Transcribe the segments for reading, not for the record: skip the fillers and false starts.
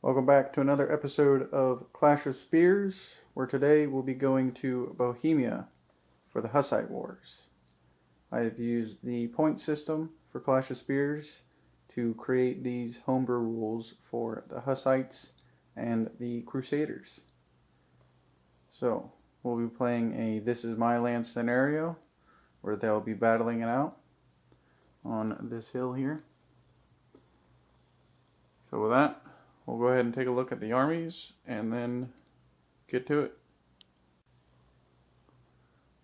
Welcome back to another episode of Clash of Spears, where today we'll be going to Bohemia for the Hussite Wars. I've used the point system for Clash of Spears to create these homebrew rules for the Hussites and the Crusaders. So, we'll be playing a This Is My Land scenario, where they'll be battling it out on this hill here. So with that, we'll go ahead and take a look at the armies and then get to it.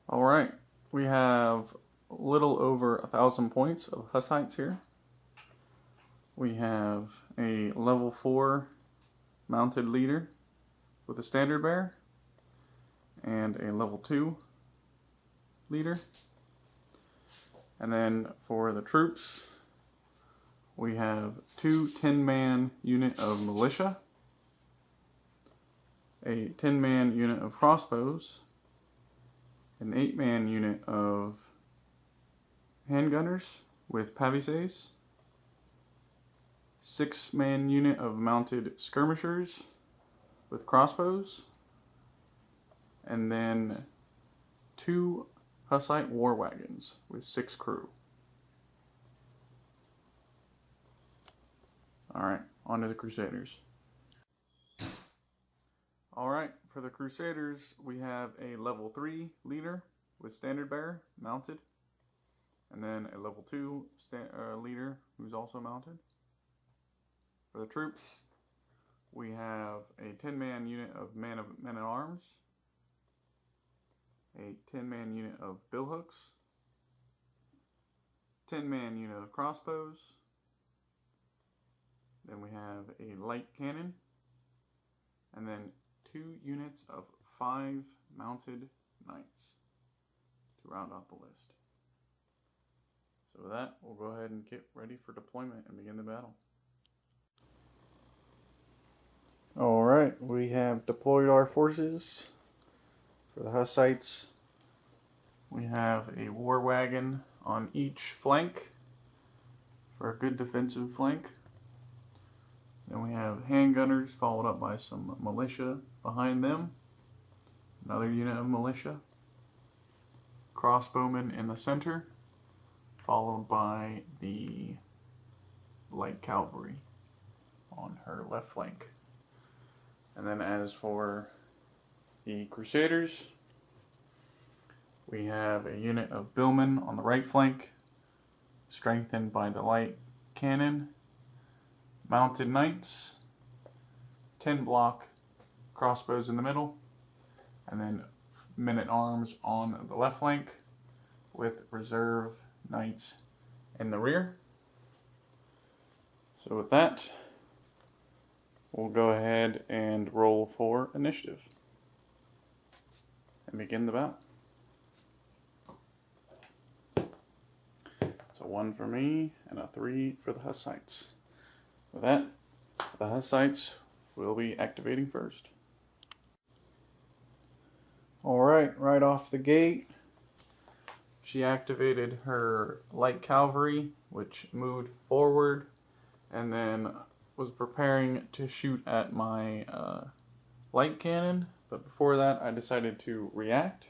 Alright, we have a little over 1,000 points of Hussites here. We have a level 4 mounted leader with a standard bearer and a level 2 leader. And then for the troops, we have 2 10-man unit of militia, a 10-man unit of crossbows, an 8-man unit of handgunners with pavises, 6-man unit of mounted skirmishers with crossbows, and then 2 Hussite war wagons with 6 crew. Alright, on to the Crusaders. Alright, for the Crusaders, we have a level 3 leader with standard bearer mounted, and then a level 2 leader who's also mounted. For the troops, we have a 10-man unit of men at arms, a 10-man unit of billhooks, 10-man unit of crossbows. Then we have a light cannon, and then 2 units of 5 mounted knights to round out the list. So with that, we'll go ahead and get ready for deployment and begin the battle. Alright, we have deployed our forces. For the Hussites, we have a war wagon on each flank for a good defensive flank. Then we have handgunners followed up by some militia behind them. Another unit of militia. Crossbowmen in the center, followed by the light cavalry on her left flank. And then as for the Crusaders, we have a unit of billmen on the right flank, strengthened by the light cannon, mounted knights, 10 block crossbows in the middle, and then men-at-arms on the left flank with reserve knights in the rear. So with that, we'll go ahead and roll for initiative and begin the bout. It's a 1 for me and a 3 for the Hussites. With that, the Hussites will be activating first. Alright, right off the gate, she activated her light cavalry, which moved forward and then was preparing to shoot at my light cannon. But before that, I decided to react.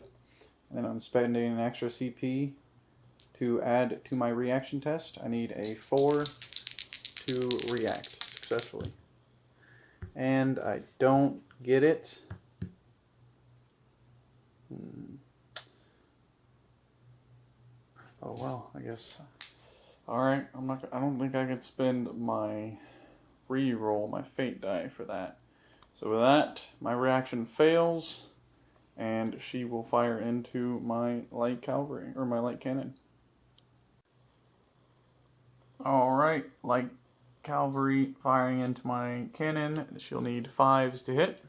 And I'm spending an extra CP to add to my reaction test. I need a 4 to react successfully. And I don't get it. Oh well, I guess. Alright, I don't think I can spend my re-roll, my fate die for that. So with that, my reaction fails, and she will fire into my light cavalry, or my light cannon. Alright, light cavalry firing into my cannon. She'll need 5s to hit.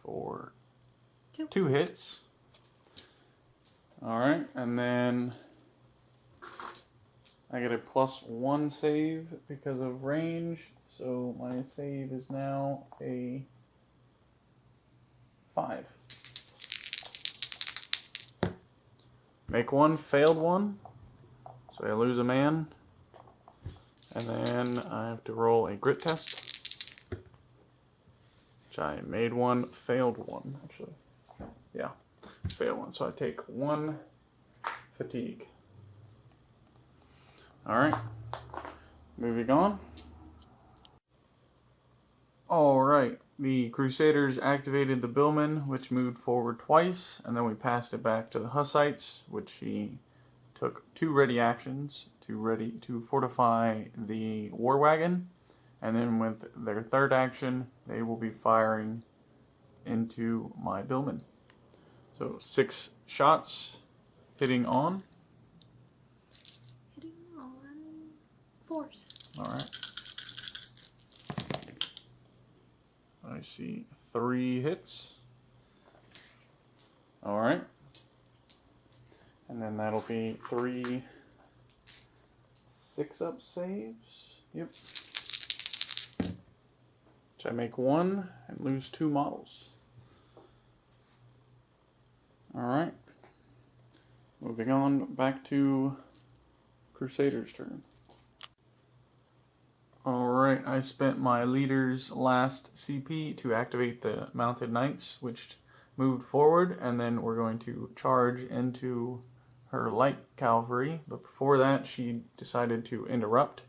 For 2 hits. Alright, and then I get a +1 save because of range, so my save is now a 5. Make 1, failed 1, so I lose a man. And then I have to roll a grit test, which I made one, failed one, actually. Yeah, failed one. So I take 1 fatigue. Alright, moving on. Alright, the Crusaders activated the Billman, which moved forward twice, and then we passed it back to the Hussites, which he took 2 ready actions to fortify the war wagon, and then with their 3rd action, they will be firing into my Billman. So 6 shots, hitting on. Hitting on 4s. Alright. I see 3 hits. Alright. And then that'll be 3 6-up saves. Yep. Which I make 1 and lose 2 models. Alright. Moving on back to Crusader's turn. Alright, I spent my leader's last CP to activate the Mounted Knights, which moved forward, and then we're going to charge into her light cavalry. But before that, she decided to interrupt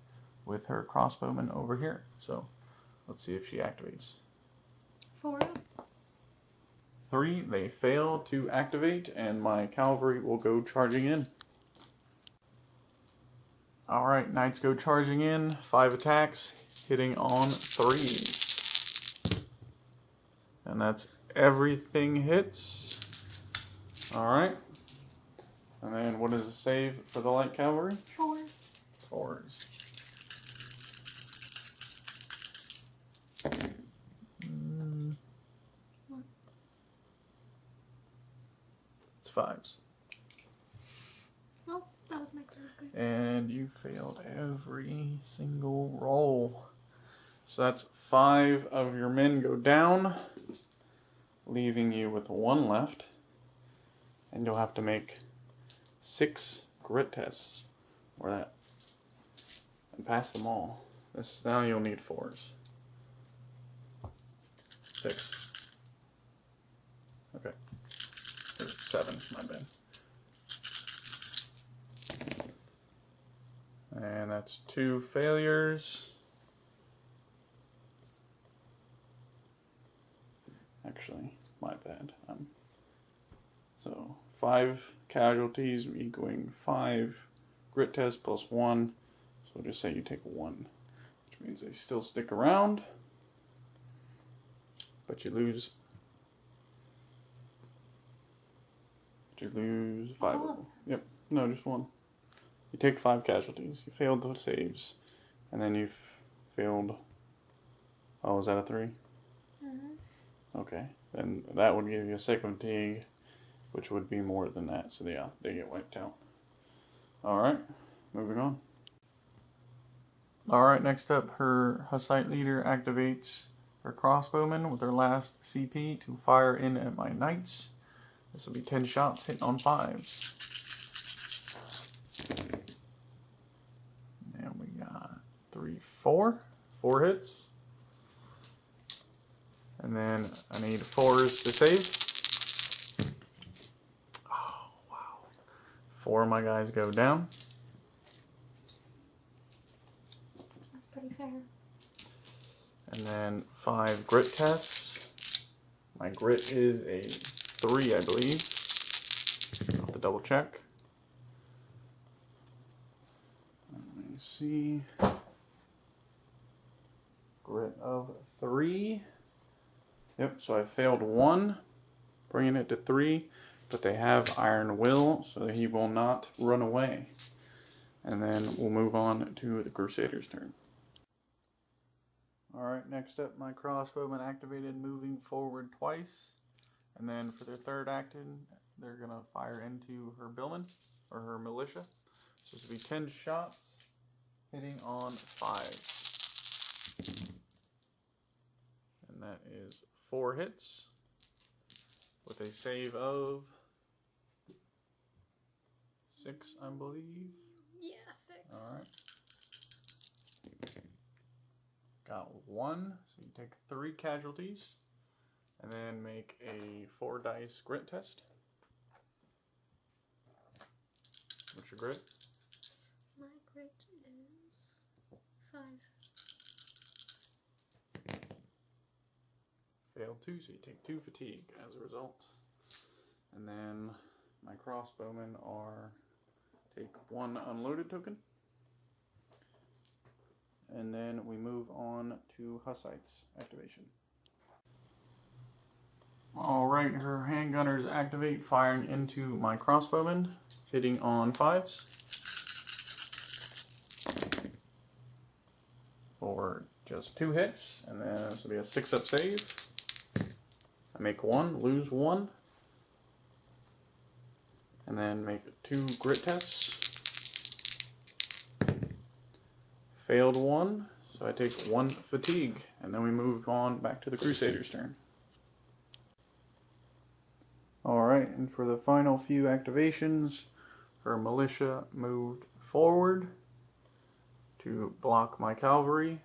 with her crossbowmen over here. So let's see if she activates. 4. 3, they fail to activate, and my cavalry will go charging in. Alright, Knights go charging in, 5 attacks, hitting on 3s. And that's everything hits. Alright. And then what is the save for the light cavalry? 4. 4s. It's 5s. Oh, that was my clear. Okay. And you failed every single roll. So that's 5 of your men go down, leaving you with 1 left. And you'll have to make 6 grit tests or that. And pass them all. Now you'll need 4s. 6. Okay. 7, my bad. And that's 2 failures. Actually, my bad. So 5 casualties equaling 5 grit tests plus 1. So we'll just say you take 1, which means they still stick around, but you lose. But you lose 5 of them. Yep. No, just 1. You take 5 casualties. You failed the saves, and then you've failed. Oh, was that a 3? Mm-hmm. Okay, then that would give you a 2nd fatigue, which would be more than that. So yeah, they get wiped out. All right, moving on. All right, next up, her Hussite leader activates her crossbowmen with her last CP to fire in at my knights. This will be 10 shots, hitting on 5s. And we got 3, 4. 4 hits. And then I need 4s to save. Oh, wow. 4 of my guys go down. That's pretty fair. And then 5 grit tests. My grit is a 3, I believe. I'll have to double check. Let me see. Grit of 3. Yep, so I failed 1, bringing it to 3, but they have Iron Will, so he will not run away. And then we'll move on to the Crusader's turn. Alright, next up, my crossbowmen activated, moving forward twice. And then for their 3rd action, they're going to fire into her billman, or her militia. So this will be 10 shots, hitting on 5. And that is 4 hits, with a save of 6, I believe. Yeah, 6. Alright. got 1, so you take 3 casualties, and then make a 4 dice grit test. What's your grit? My grit is 5. Failed 2, so you take 2 fatigue as a result. And then my crossbowmen are take 1 unloaded token. And then we move on to Hussites activation. Alright, her handgunners activate, firing into my crossbowmen, hitting on 5s. For just 2 hits, and then this will be a 6-up save. I make 1, lose 1. And then make 2 grit tests. Failed 1, so I take 1 fatigue, and then we move on back to the Crusader's turn. Alright, and for the final few activations, her militia moved forward to block my cavalry,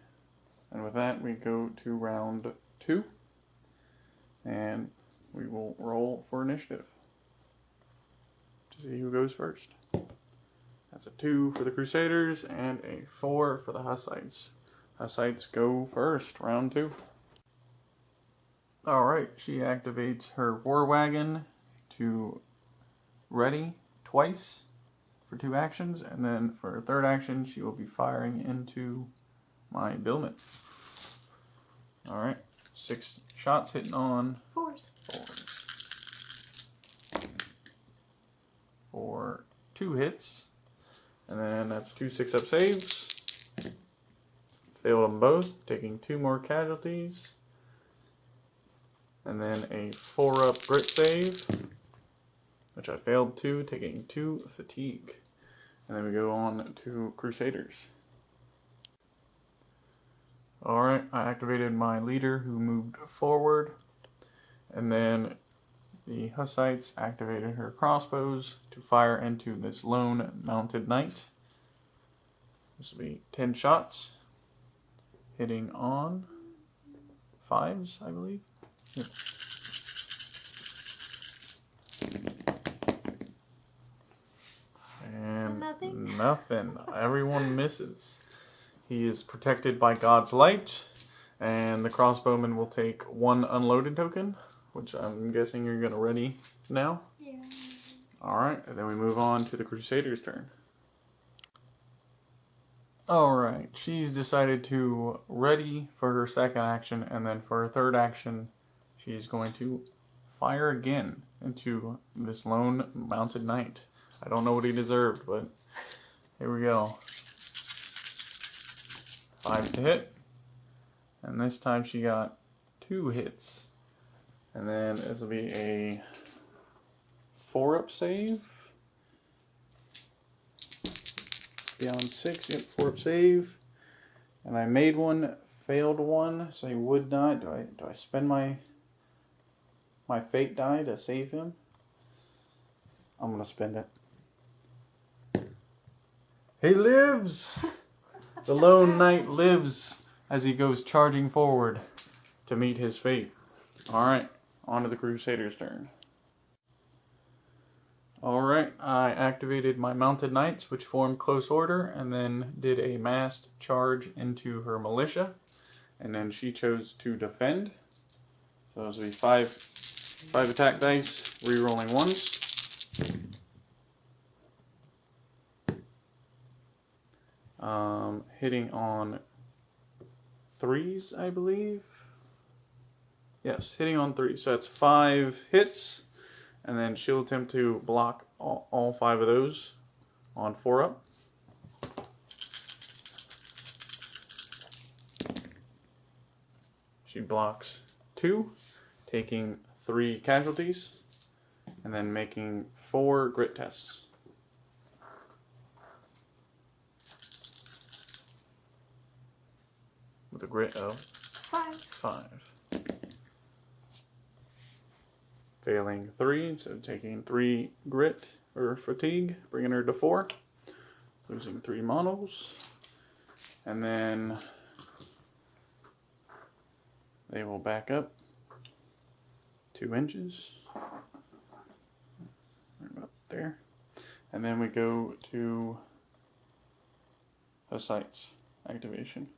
and with that we go to round 2, and we will roll for initiative to see who goes first. That's a 2 for the Crusaders and a 4 for the Hussites. Hussites go first, round 2. Alright, she activates her war wagon to ready twice for 2 actions, and then for her 3rd action she will be firing into my billman. Alright, 6 shots hitting on 4s. 4. For 2 hits. And then that's 2 6-up saves. Failed them both, taking 2 more casualties. And then a 4-up grit save, which I failed 2, taking 2 fatigue. And then we go on to Crusaders. Alright, I activated my leader who moved forward. And then the Hussites activated her crossbows to fire into this lone mounted knight. This will be 10 shots, hitting on 5s, I believe. Yep. And nothing. Everyone misses. He is protected by God's light, and the crossbowman will take 1 unloaded token, which I'm guessing you're going to ready now. Yeah. Alright, and then we move on to the Crusader's turn. Alright, she's decided to ready for her 2nd action, and then for her 3rd action, she's going to fire again into this lone mounted knight. I don't know what he deserved, but here we go. 5 to hit, and this time she got 2 hits. And then this will be a 4-up save. Beyond 6, yep, 4-up save. And I made 1, failed 1, so he would not. Do I spend my fate die to save him? I'm gonna spend it. He lives! The lone knight lives as he goes charging forward to meet his fate. Alright, on to the Crusader's turn. Alright, I activated my mounted knights, which formed close order, and then did a massed charge into her militia. And then she chose to defend. So this will be 5 attack dice, re-rolling 1s. Hitting on 3s, I believe. Yes, hitting on 3. So that's 5 hits. And then she'll attempt to block all 5 of those on 4-up. She blocks 2, taking 3 casualties, and then making 4 grit tests. With a grit of 5. Failing 3, so taking 3 grit or fatigue, bringing her to 4. Losing 3 monos. And then They will back up 2 inches. Right up there. And then we go to Hussites activation.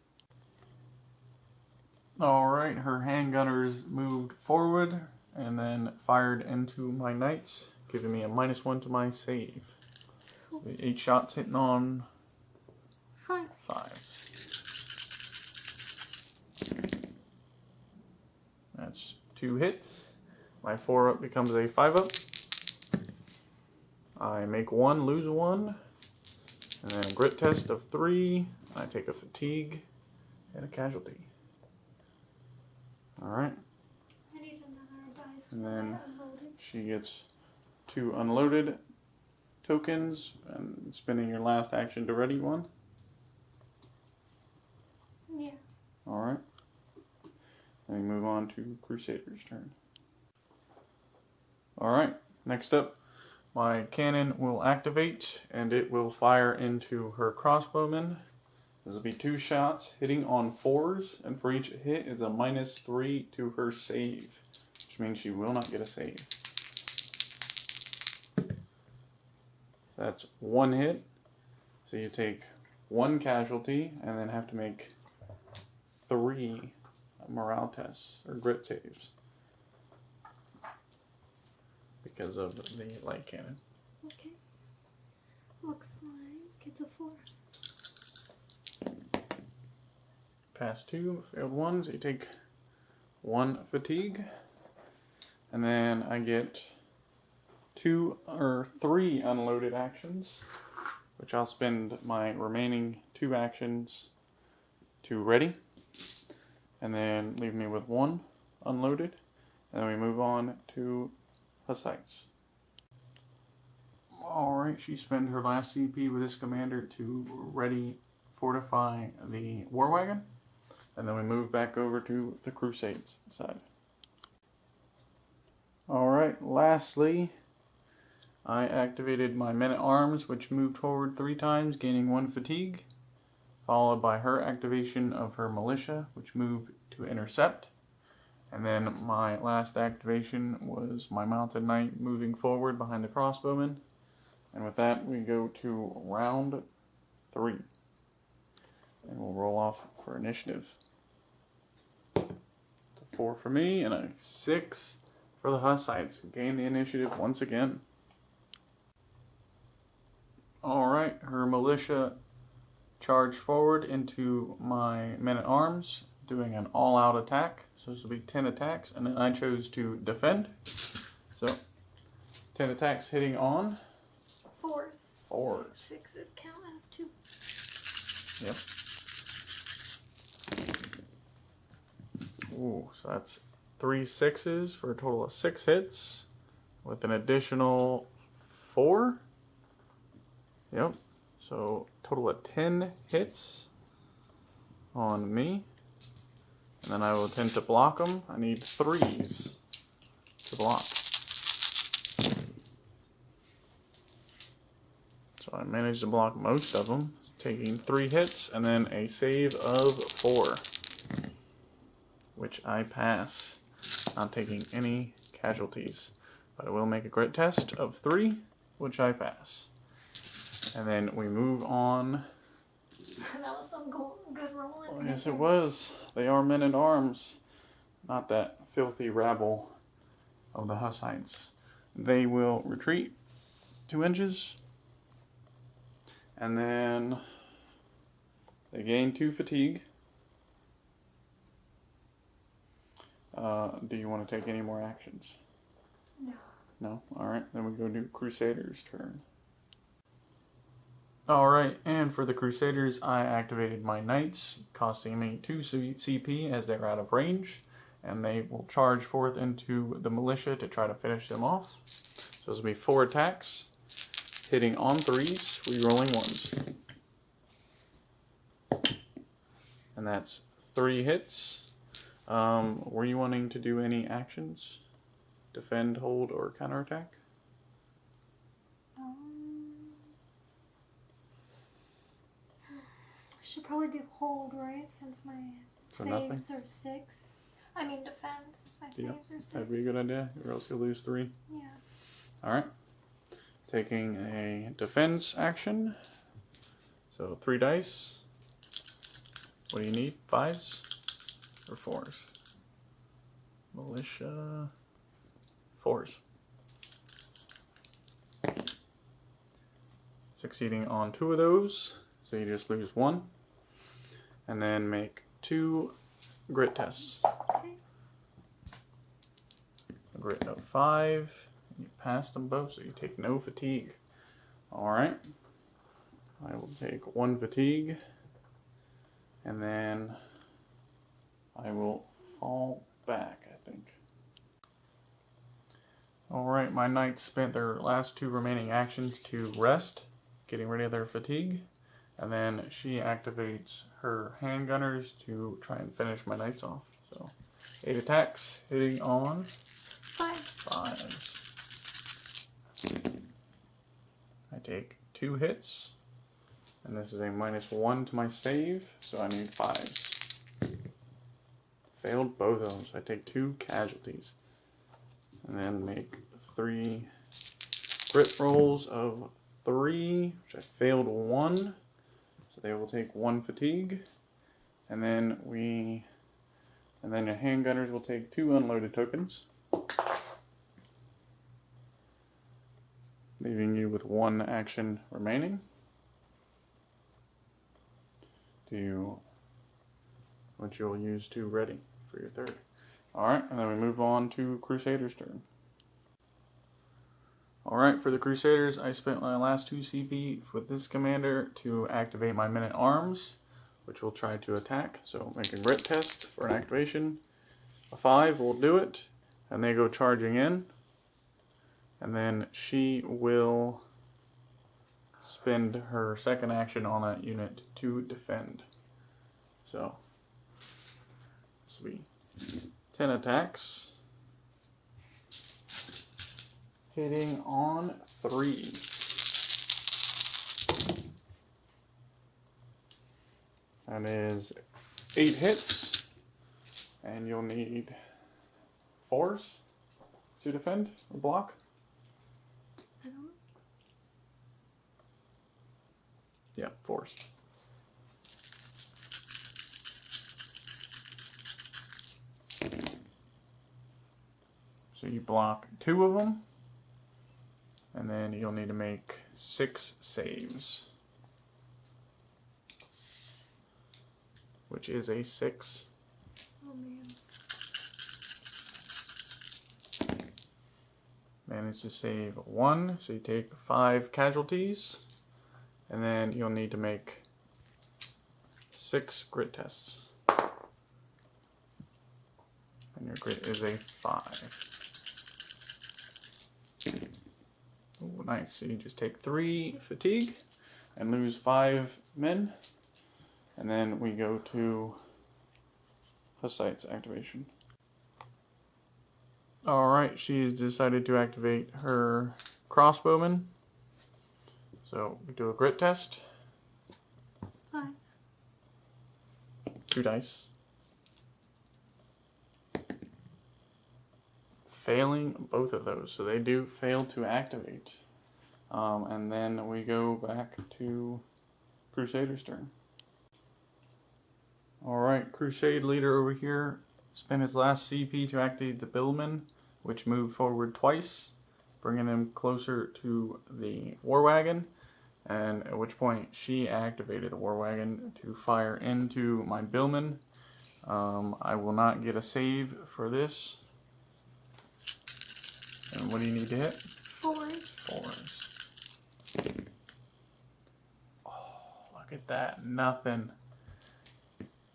Alright, her handgunners moved forward and then fired into my knights, giving me a -1 to my save. Cool. 8 shots hitting on 5. 5. That's 2 hits. My 4-up becomes a 5-up. I make 1, lose 1. And then a grit test of 3. I take a fatigue and a casualty. Alright. I need another dice. And then unloaded. she gets 2 unloaded tokens and spending your last action to ready 1. Yeah. Alright. Then we move on to Crusader's turn. Alright, next up, my cannon will activate and it will fire into her crossbowman. This will be 2 shots hitting on 4s, and for each hit is a -3 to her save, which means she will not get a save. That's 1 hit, so you take 1 casualty and then have to make 3 morale tests or grit saves because of the light cannon. Okay. Looks like it's a 4. Pass 2, failed 1, so you take 1 fatigue. And then I get 2 or 3 unloaded actions, which I'll spend my remaining 2 actions to ready. And then leave me with 1 unloaded. And then we move on to Hussites. Alright, she spent her last CP with this commander to ready fortify the war wagon. And then we move back over to the Crusades side. Alright, lastly, I activated my men-at-arms, which moved forward 3 times, gaining 1 fatigue, followed by her activation of her militia, which moved to intercept. And then my last activation was my mounted knight moving forward behind the crossbowman. And with that, we go to round 3. And we'll roll off for initiative. It's a 4 for me and a 6 for the Hussites, who gain the initiative once again. Alright, her militia charged forward into my men-at-arms, doing an all-out attack. So this will be 10 attacks, and then I chose to defend. So, 10 attacks hitting on 4s. 4s. 6s count as 2. Yep. Ooh, so that's 3 6s for a total of 6 hits, with an additional 4. Yep. So, total of 10 hits on me. And then I will attempt to block them. I need 3s to block. So I managed to block most of them, taking 3 hits and then a save of 4, which I pass, not taking any casualties. But I will make a grit test of 3, which I pass. And then we move on. That was some good rolling. Well, yes, it was. They are men-at-arms, not that filthy rabble of the Hussites. They will retreat 2 inches, and then they gain 2 fatigue. Do you want to take any more actions? No. No? Alright, then we go to Crusader's turn. Alright, and for the Crusaders, I activated my knights, costing me 2 CP as they're out of range, and they will charge forth into the militia to try to finish them off. So this will be 4 attacks, hitting on 3s, re-rolling 1s. And that's 3 hits. Were you wanting to do any actions? Defend, hold, or counterattack? I should probably do hold, right? Since my So saves nothing? are 6. I mean defense, since my Yeah, saves are 6. that'd be a good idea, or else you'll lose 3. Yeah. Alright. Taking a defense action. So 3 dice. What do you need? 5s or 4s? Militia. 4s. Succeeding on 2 of those, so you just lose 1. And then make 2 grit tests. Okay. A grit of 5. You pass them both, so you take no fatigue. Alright. I will take 1 fatigue. And then I will fall back, I think. Alright, my knights spent their last 2 remaining actions to rest, getting rid of their fatigue. And then she activates her handgunners to try and finish my knights off. So 8 attacks, hitting on 5s. I take 2 hits, and this is a -1 to my save, so I need 5s. Failed both of them, so I take 2 casualties. And then make 3 grit rolls of 3, which I failed 1, so they will take 1 fatigue. And then your handgunners will take 2 unloaded tokens, leaving you with 1 action remaining. Which you'll use to ready for your 3rd. Alright, and then we move on to Crusader's turn. Alright, for the Crusaders, I spent my last 2 CP with this commander to activate my men-at-arms, which will try to attack. So make a grit test for an activation. A 5 will do it, and they go charging in. And then she will spend her 2nd action on that unit to defend. So, sweet. 10 attacks. Hitting on 3s. That is 8 hits. And you'll need 4s to defend or block. I don't know. Yeah, 4s. So you block 2 of them, and then you'll need to make 6 saves, which is a 6. Oh man. Manage to save 1, so you take 5 casualties, and then you'll need to make 6 grit tests. And your grit is a 5. Oh, nice. So you just take 3 fatigue and lose 5 men. And then we go to Hussite's activation. Alright, she's decided to activate her crossbowman. So we do a grit test. 5. 2 dice. Failing both of those, so they do fail to activate. And then we go back to Crusader's turn. Alright, Crusade leader over here spent his last CP to activate the Billman, which moved forward twice, bringing him closer to the war wagon, and at which point she activated the war wagon to fire into my Billman. I will not get a save for this. And what do you need to hit? 4s. 4s. Oh, look at that. Nothing.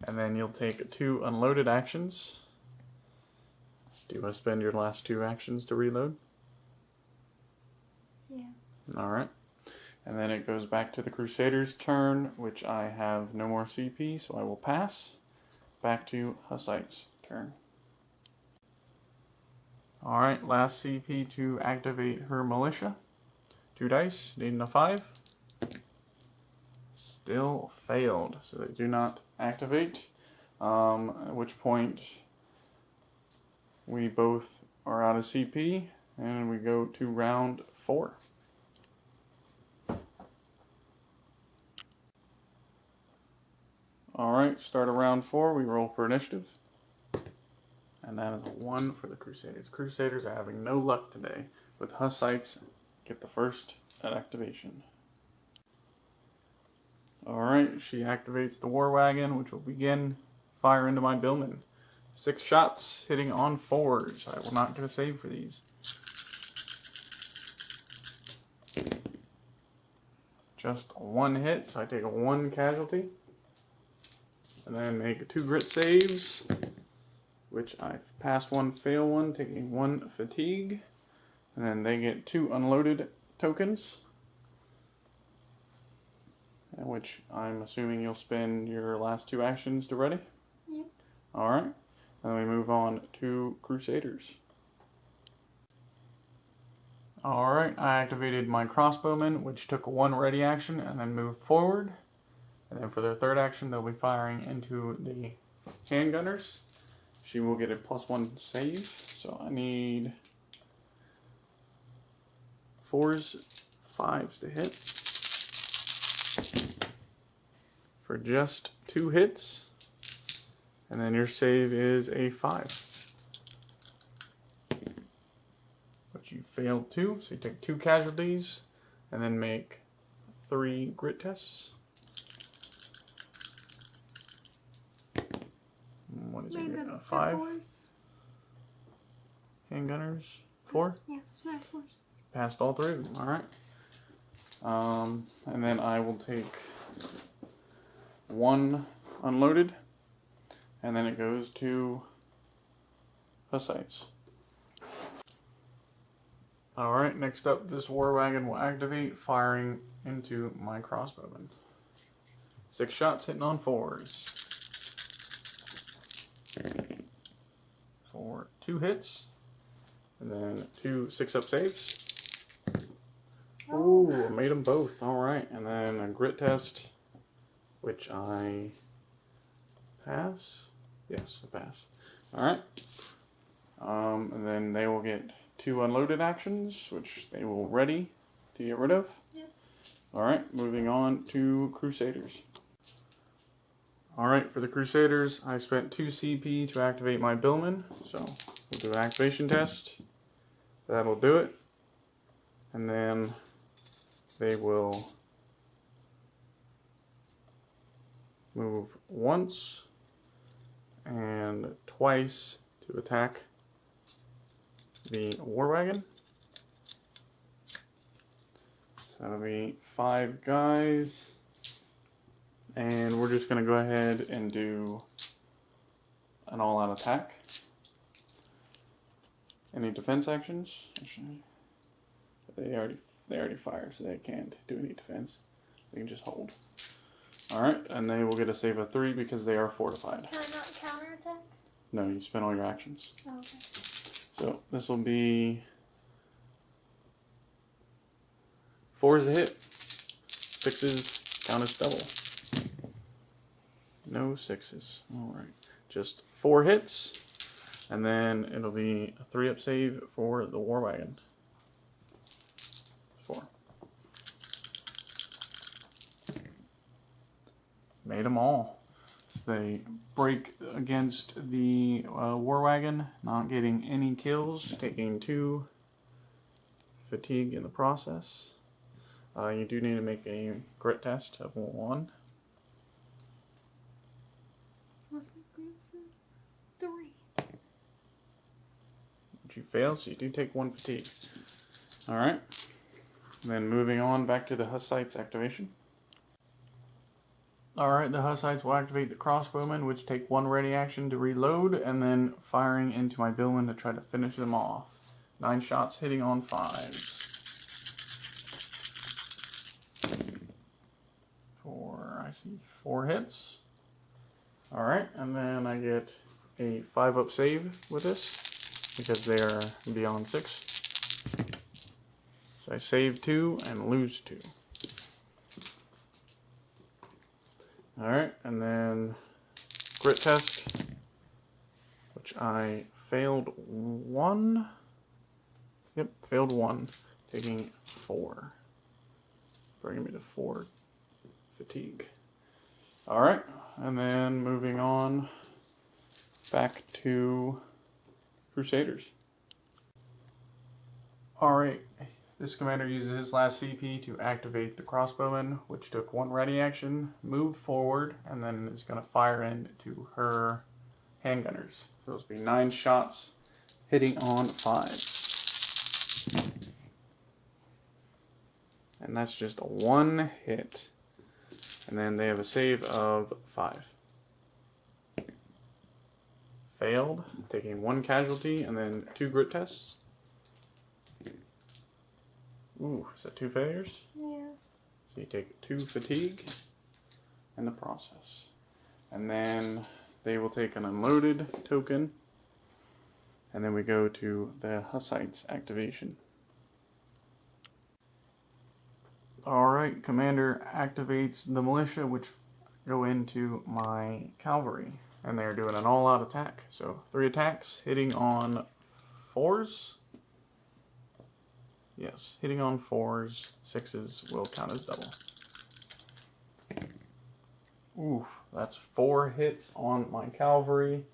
And then you'll take 2 unloaded actions. Do you want to spend your last 2 actions to reload? Yeah. Alright. And then it goes back to the Crusader's turn, which I have no more CP, so I will pass. Back to Hussite's turn. Alright, last CP to activate her militia. 2 dice, needing a 5. Still failed, so they do not activate. At which point we both are out of CP, and we go to round 4. Alright, start of round 4, we roll for initiative. And that is a 1 for the Crusaders. Crusaders are having no luck today, with Hussites get the first at activation. Alright, she activates the war wagon, which will begin fire into my billman. 6 shots, hitting on 4s. I will not get a save for these. Just 1 hit, so I take a 1 casualty. And then make 2 grit saves, which I pass 1, fail 1, taking 1 fatigue. And then they get 2 unloaded tokens, which I'm assuming you'll spend your last 2 actions to ready. Yep. Alright, then we move on to Crusaders. Alright, I activated my crossbowmen, which took 1 ready action and then moved forward. And then for their 3rd action, they'll be firing into the handgunners. She will get a +1 save, so I need 4s, 5s to hit. For just 2 hits. And then your save is a 5. But you failed 2, so you take 2 casualties, and then make 3 grit tests. What did you get? A 5? Handgunners? 4? Yes, 5 4s. Passed all 3 of them, alright. And then I will take 1 unloaded, and then it goes to Hussites. Alright, next up, this war wagon will activate, firing into my crossbowmen. 6 shots hitting on 4s. For 2 hits, and then 2 6-up saves. Ooh, I made them both. Alright, and then a grit test, which I pass. Yes, I pass. Alright. And then they will get 2 unloaded actions, which they will ready to get rid of. Yep. Alright, moving on to Crusaders. Alright, for the Crusaders, I spent 2 CP to activate my billman, so we'll do an activation test. That'll do it. And then they will move once and twice to attack the war wagon. So that'll be 5 guys. And we're just going to go ahead and do an all-out attack. Any defense actions? Actually, they already fired, so they can't do any defense. They can just hold. Alright, and they will get a save of 3 because they are fortified. Can I not counterattack? No, you spend all your actions. Oh, okay. So this will be 4 is a hit. 6s count as double. No 6s. Alright. Just 4 hits. And then it'll be a 3-up save for the war wagon. 4. Made them all. They break against the war wagon, not getting any kills, taking 2 fatigue in the process. You do need to make a grit test of 1. What's my grit for? 3. But you fail, so you do take 1 fatigue. Alright. Then moving on back to the Hussites activation. Alright, the Hussites will activate the crossbowmen, which take 1 ready action to reload, and then firing into my billman to try to finish them off. 9 shots hitting on 5s. I see 4 hits. Alright, and then I get a 5-up save with this, because they are beyond 6. So I save 2 and lose 2. Alright, and then grit test, which I failed 1. Yep, failed 1. Taking 4. Bringing me to 4 fatigue. Alright, and then moving on back to Crusaders. Alright, this commander uses his last CP to activate the crossbowman, which took 1 ready action, moved forward, and then is going to fire into her handgunners. So this will be 9 shots hitting on 5s. And that's just 1 hit. And then they have a save of 5. Failed, taking 1 casualty and then 2 grit tests. Ooh, is that 2 failures? Yeah. So you take 2 fatigue in the process. And then they will take an unloaded token. And then we go to the Hussites activation. Alright, Commander activates the militia, which go into my cavalry. And they're doing an all-out attack. So 3 attacks, hitting on 4s. Yes, hitting on 4s, 6s will count as double. Ooh, that's 4 hits on my cavalry.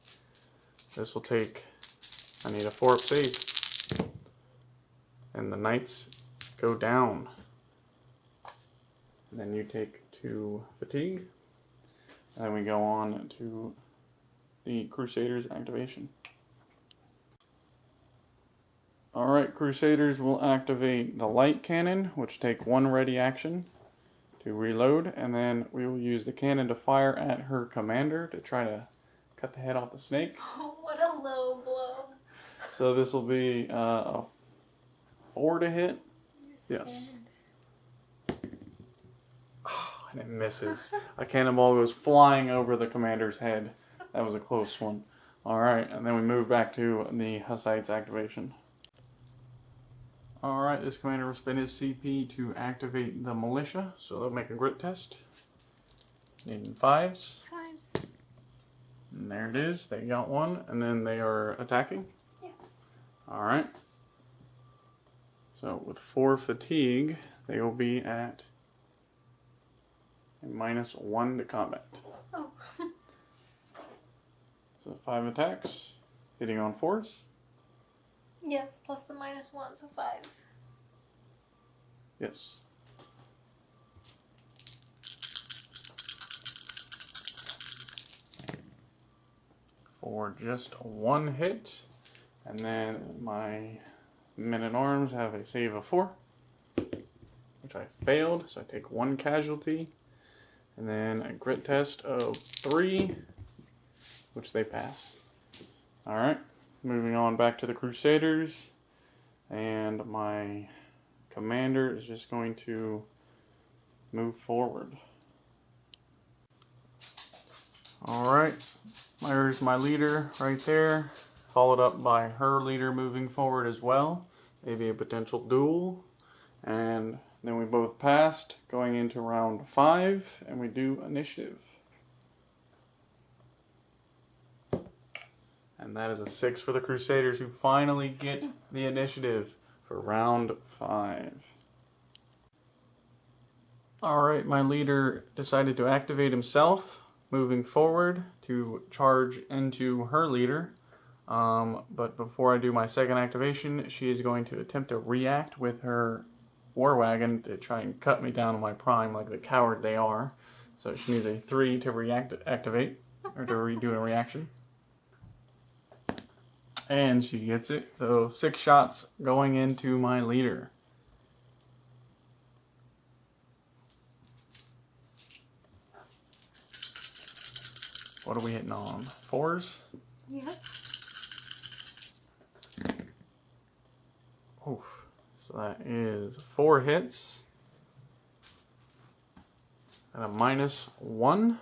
This will take, I need a 4-up save. And the knights go down. And then you take 2 fatigue. And then we go on to the Crusaders activation. Alright, Crusaders will activate the light cannon, which take 1 ready action to reload, and then we will use the cannon to fire at her commander to try to cut the head off the snake. Oh, what a low blow. So this will be a 4 to hit. Yes. Oh, and it misses. A cannonball goes flying over the commander's head. That was a close one. Alright, and then we move back to the Hussites activation. Alright, this commander will spend his CP to activate the militia, so they'll make a grit test. Needing 5s. 5s. And there it is, they got 1, and then they are attacking. Yes. Alright. So with 4 fatigue, they will be at a -1 to combat. Oh. So 5 attacks, hitting on 4s. Yes, plus the -1, so 5s. Yes. For just 1 hit. And then my men-at-arms have a save of 4, which I failed, so I take 1 casualty. And then a grit test of 3, which they pass. Alright, moving on back to the Crusaders. And my commander is just going to move forward. Alright, there's my leader right there, followed up by her leader moving forward as well. Maybe a potential duel. And then we both passed, going into round 5, and we do initiative. And that is a 6 for the Crusaders, who finally get the initiative for round 5. Alright, my leader decided to activate himself, moving forward to charge into her leader. But before I do my second activation, she is going to attempt to react with her war wagon to try and cut me down to my prime like the coward they are. So she needs a 3 to activate, or to redo a reaction. And she gets it. So 6 shots going into my leader. What are we hitting on? 4s? Yep. Oof. So that is 4 hits. And a -1.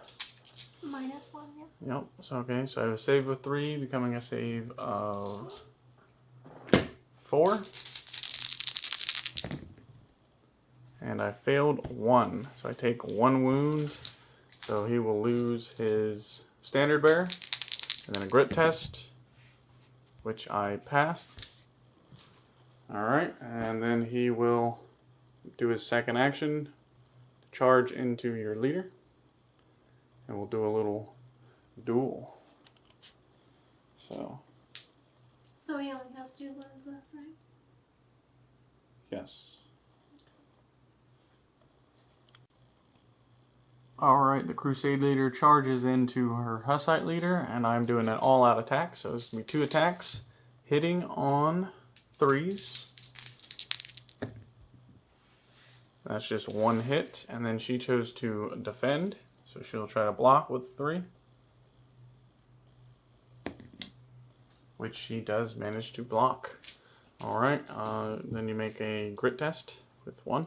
-1, yep. Yep. So okay, so I have a save of 3, becoming a save of 4. And I failed 1. So I take 1 wound. So he will lose his standard bearer. And then a grit test. which I passed. Alright, and then he will do his second action, charge into your leader, and we'll do a little duel. So he only has 2 wounds left, right? yes. Alright, the Crusade leader charges into her Hussite leader, and I'm doing an all-out attack, so it's going to be 2 attacks, hitting on 3s. That's just 1 hit, and then she chose to defend, so she'll try to block with 3. Which she does manage to block. Alright, then you make a grit test with 1.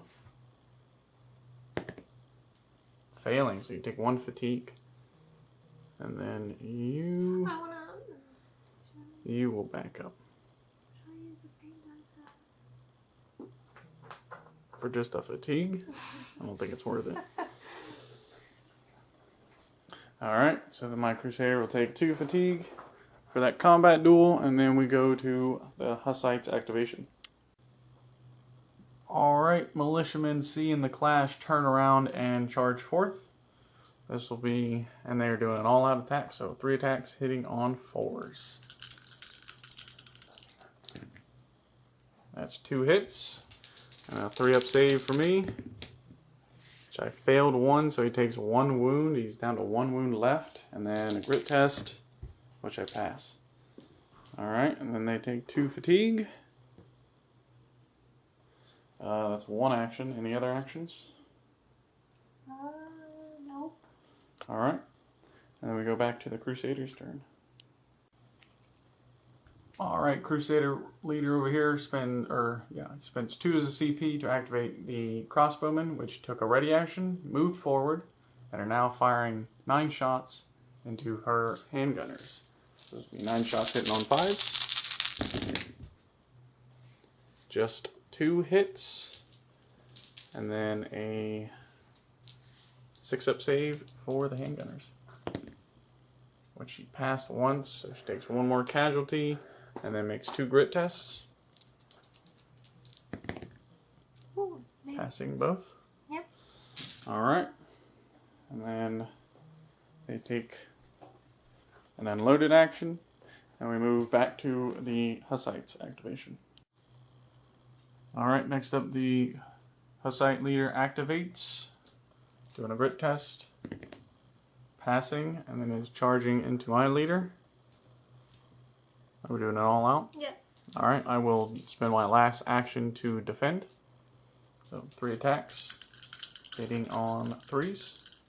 Failing, so you take 1 fatigue. And then you will back up. Should I use a faint die For just a fatigue? I don't think it's worth it. Alright, so then my Crusader will take 2 fatigue for that combat duel, and then we go to the Hussites activation. Alright, militiamen seeing the clash turn around and charge forth. This will be, and they're doing an all-out attack, so 3 attacks hitting on 4s. That's 2 hits, and a 3-up save for me, which I failed 1, so he takes 1 wound. He's down to 1 wound left, and then a grit test, which I pass. Alright, and then they take 2 fatigue. That's 1 action. Any other actions? Nope. Alright. And then we go back to the Crusader's turn. Alright, Crusader leader over here spends 2 as a CP to activate the crossbowmen, which took a ready action, moved forward, and are now firing 9 shots into her handgunners. So this will be 9 shots hitting on 5s. Just 2 hits. And then a 6-up save for the handgunners. Which she passed once, so she takes 1 more casualty, and then makes 2 grit tests. Ooh, Passing both. Yep. Alright. And then they take an unloaded action, and we move back to the Hussites activation. Alright, next up the Hussite leader activates, doing a grit test, passing, and then is charging into my leader. Are we doing it all out? Yes. Alright, I will spend my last action to defend. So 3 attacks, hitting on 3s.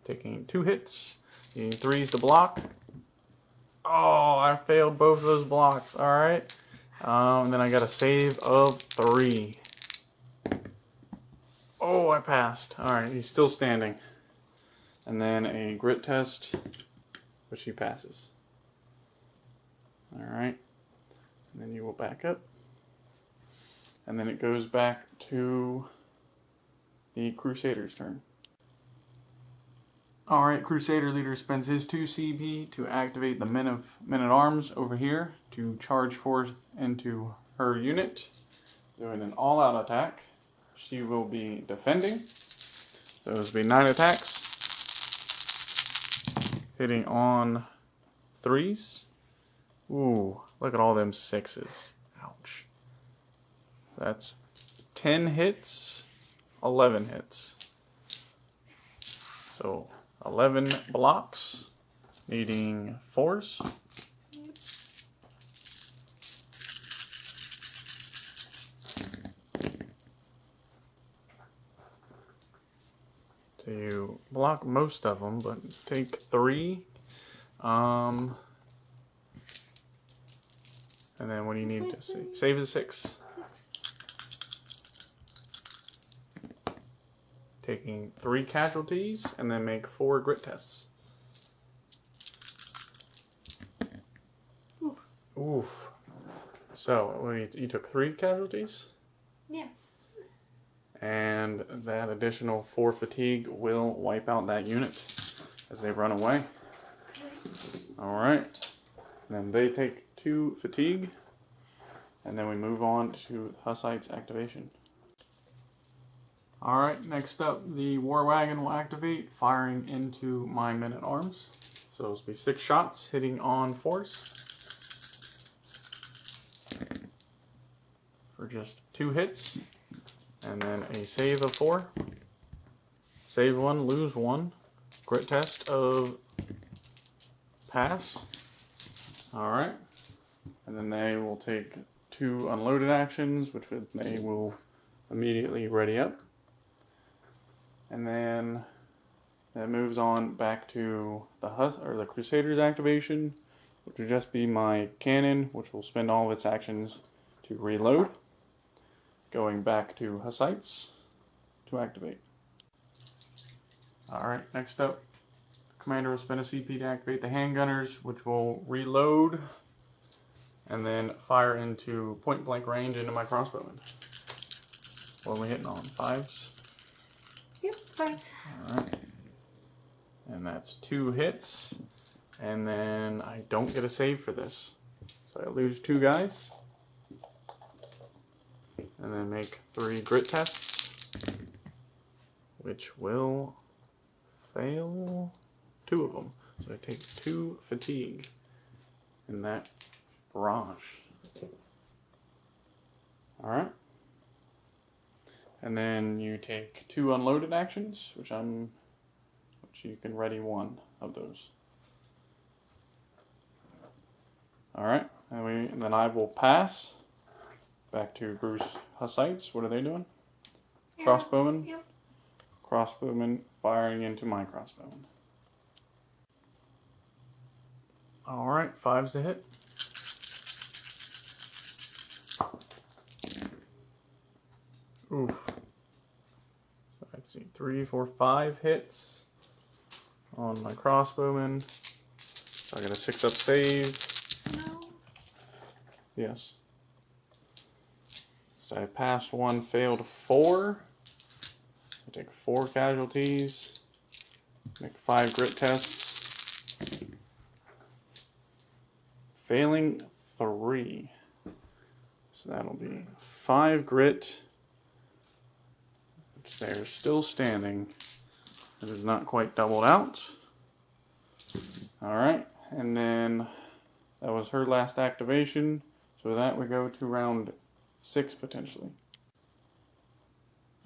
Taking 2 hits, needing 3s to block. Oh, I failed both of those blocks. Alright. And then I got a save of 3. Oh, I passed. Alright, he's still standing. And then a grit test, which he passes. Alright. And then you will back up. And then it goes back to the Crusader's turn. Alright, Crusader leader spends his 2 CP to activate the men-at-arms over here to charge forth into her unit, doing an all-out attack. She will be defending. So this will be 9 attacks, hitting on 3s. Ooh, look at all them 6s. Ouch. That's 10 hits, 11 hits. So 11 blocks, needing 4s. So you block most of them, but take 3. And then what do you need to save? Save is 6. Taking 3 casualties, and then make 4 grit tests. Oof. Oof. So, you took 3 casualties? Yes. And that additional 4 fatigue will wipe out that unit as they run away. Alright. And then they take 2 fatigue. And then we move on to Hussite's activation. Alright, next up, the War Wagon will activate, firing into my men-at-arms. So it'll be 6 shots, hitting on force. For just 2 hits. And then a save of 4. Save 1, lose 1. Grit test of pass. Alright. And then they will take 2 unloaded actions, which they will immediately ready up. And then that moves on back to the Crusader's activation, which will just be my cannon, which will spend all of its actions to reload. Going back to Hussites to activate. Alright, next up, the commander will spend a CP to activate the handgunners, which will reload and then fire into point blank range into my crossbowmen. What are we hitting on? 5s? Yep, 5s. Alright. And that's 2 hits. And then I don't get a save for this. So I lose 2 guys. And then make 3 grit tests, which will fail 2 of them. So I take 2 fatigue in that barrage. Alright. And then you take 2 unloaded actions, which you can ready 1 of those. Alright, and then I will pass. Back to Bruce Hussites. What are they doing? Crossbowmen? Yep. Crossbowmen firing into my crossbowmen. Alright, 5s to hit. Oof. Let's see, 3, 4, 5 hits on my crossbowmen. So I got a 6-up save. No. Yes. So I passed 1, failed 4. I take 4 casualties. Make 5 grit tests. Failing 3. So that'll be 5 grit. Which they're still standing. It is not quite doubled out. Alright, and then that was her last activation. So with that we go to round 6 potentially.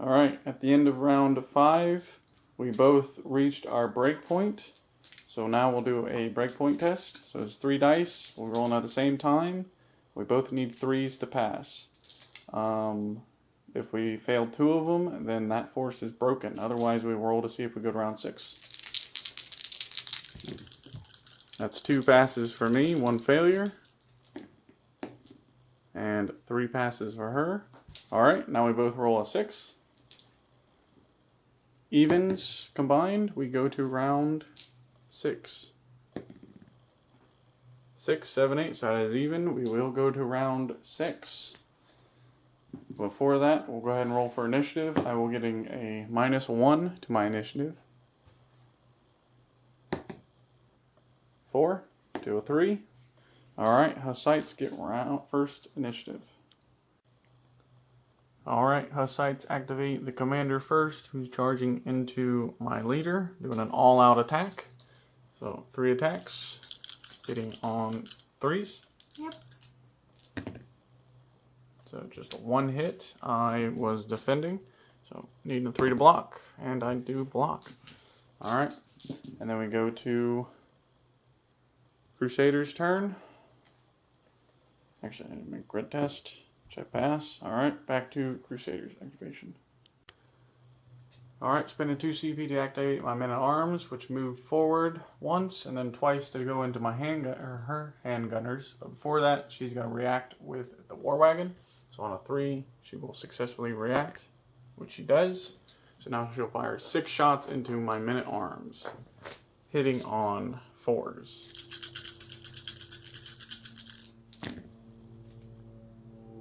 Alright, at the end of round 5, we both reached our breakpoint. So now we'll do a breakpoint test. So it's 3 dice. We're rolling at the same time. We both need 3s to pass. If we fail 2 of them, then that force is broken. Otherwise, we roll to see if we go to round 6. That's 2 passes for me, 1 failure. And 3 passes for her. Alright, now we both roll a 6. Evens combined, we go to round 6. 6, 7, 8, so that is even. We will go to round 6. Before that, we'll go ahead and roll for initiative. I will getting a -1 to my initiative. 4 to a 3. Alright, Hussites get round first initiative. Alright, Hussites activate the commander first, who's charging into my leader, doing an all-out attack. So 3 attacks, hitting on 3s. Yep. So just 1 hit. I was defending, so needing a 3 to block, and I do block. Alright, and then we go to Crusader's turn. Actually, I didn't make grit test, which I pass. Alright, back to Crusader's activation. Alright, spending 2 CP to activate my men-at-arms, which move forward once, and then twice to go into my her handgunners. But before that, she's going to react with the War Wagon. So on a 3, she will successfully react, which she does. So now she'll fire 6 shots into my men-at-arms, hitting on 4s.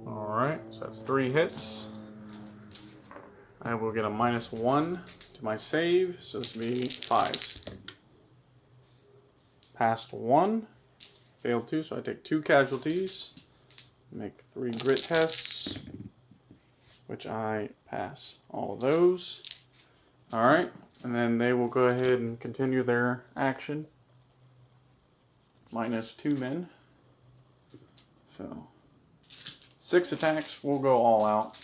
Alright, so that's 3 hits. I will get a -1 to my save, so this will be 5s. Passed 1, Failed 2, so I take 2 casualties. Make 3 grit tests, which I pass all of those. Alright, and then they will go ahead and continue their action. Minus 2 men. So 6 attacks, we'll go all out.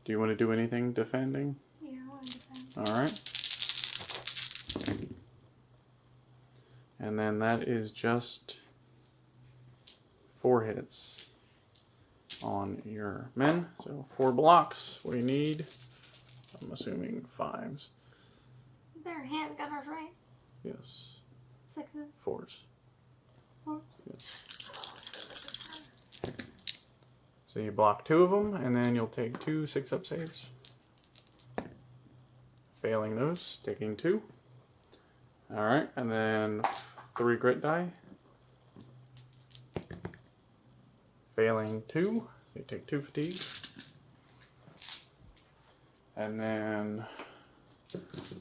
Do you want to do anything defending? Yeah, I want to defend. Alright. And then that is just 4 hits on your men. So 4 blocks. What do you need? I'm assuming 5s. They're handgunners, right? Yes. 6s. 4s. 4s. Yes. So you block 2 of them, and then you'll take 2 6-up saves. Failing those, taking 2. Alright, and then 3 grit die. Failing 2, so you take 2 fatigue. And then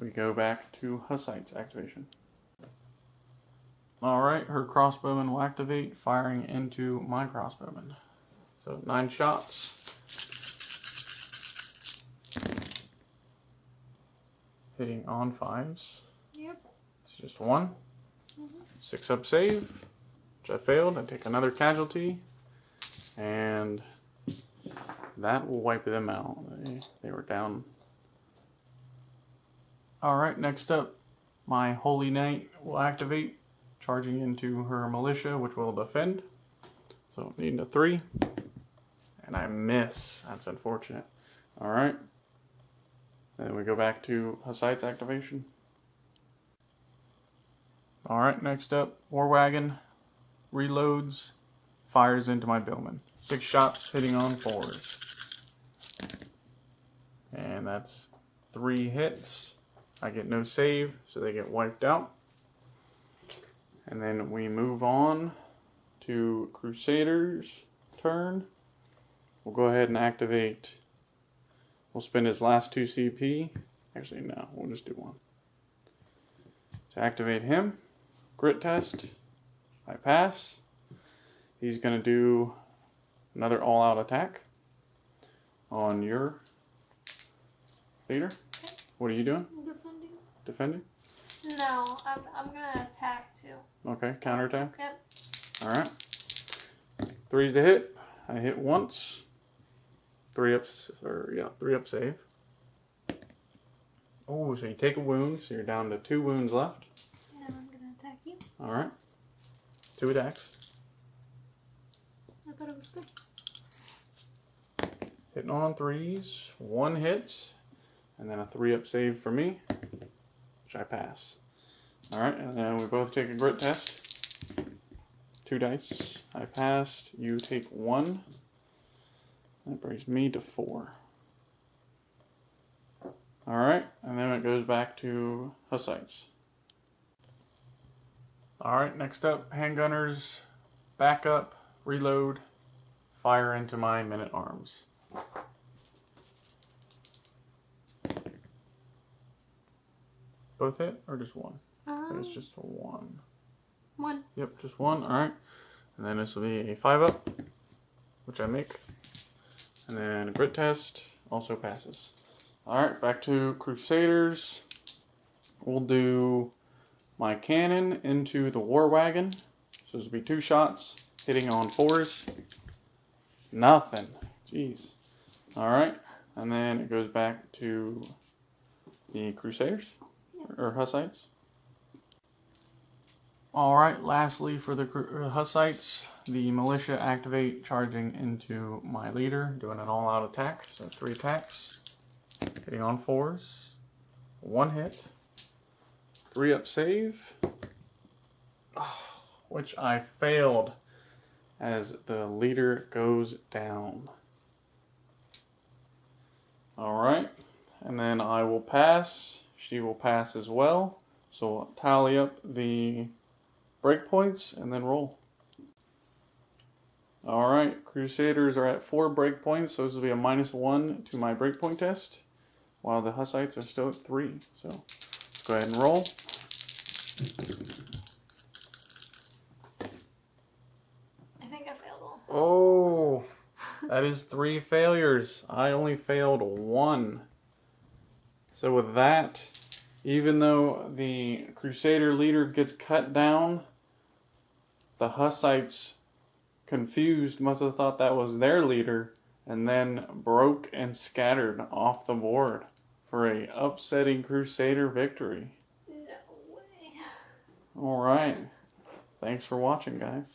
we go back to Hussite's activation. Alright, her crossbowman will activate, firing into my crossbowman. So 9 shots. Hitting on 5s. Yep. It's just 1. 6-up save, which I failed. I take another casualty. And that will wipe them out. They were down. Alright, next up, my Holy Knight will activate, charging into her militia, which will defend. So needing a 3. And I miss. That's unfortunate. Alright. Then we go back to Hussite's activation. Alright, next up, War Wagon reloads, fires into my billman. 6 shots hitting on 4s. And that's 3 hits. I get no save, so they get wiped out. And then we move on to Crusader's turn. We'll go ahead and activate. We'll spend his last 2 CP. Actually, no, we'll just do 1. To activate him, grit test. I pass. He's going to do another all-out attack on your leader. Okay. What are you doing? Defending. Defending? No, I'm gonna attack too. Okay, counterattack. Yep. Alright. 3's to hit. I hit once. 3 ups, or yeah, 3-up save. Oh, so you take a wound, so you're down to 2 wounds left. Now I'm gonna attack you. Alright. 2 attacks. I thought it was 3. Hitting on 3s. 1 hits. And then a 3-up save for me, which I pass. Alright, and then we both take a grit test. 2 dice. I passed. You take 1. That brings me to 4. Alright, and then it goes back to Hussites. Alright, next up, handgunners, back up, reload, fire into my men-at-arms. Both hit, or just 1? It's just 1. 1. Yep, just 1, alright. And then this will be a 5-up, which I make. And then a grit test, also passes. Alright, back to Crusaders. We'll do my cannon into the War Wagon. So this will be 2 shots, hitting on 4s. Nothing. Jeez. Alright, and then it goes back to the Crusaders, or Hussites. Alright, lastly for the Hussites, the militia activate, charging into my leader, doing an all-out attack. So 3 attacks, hitting on 4s, 1 hit, 3-up save, which I failed as the leader goes down. Alright, and then I will pass, she will pass as well, so we'll tally up the breakpoints and then roll. Alright, Crusaders are at 4 breakpoints, so this will be a -1 to my breakpoint test, while the Hussites are still at 3. So let's go ahead and roll. Oh, that is 3 failures. I only failed 1. So with that, even though the Crusader leader gets cut down, the Hussites, confused, must have thought that was their leader, and then broke and scattered off the board for a upsetting Crusader victory. No way. Alright. Thanks for watching, guys.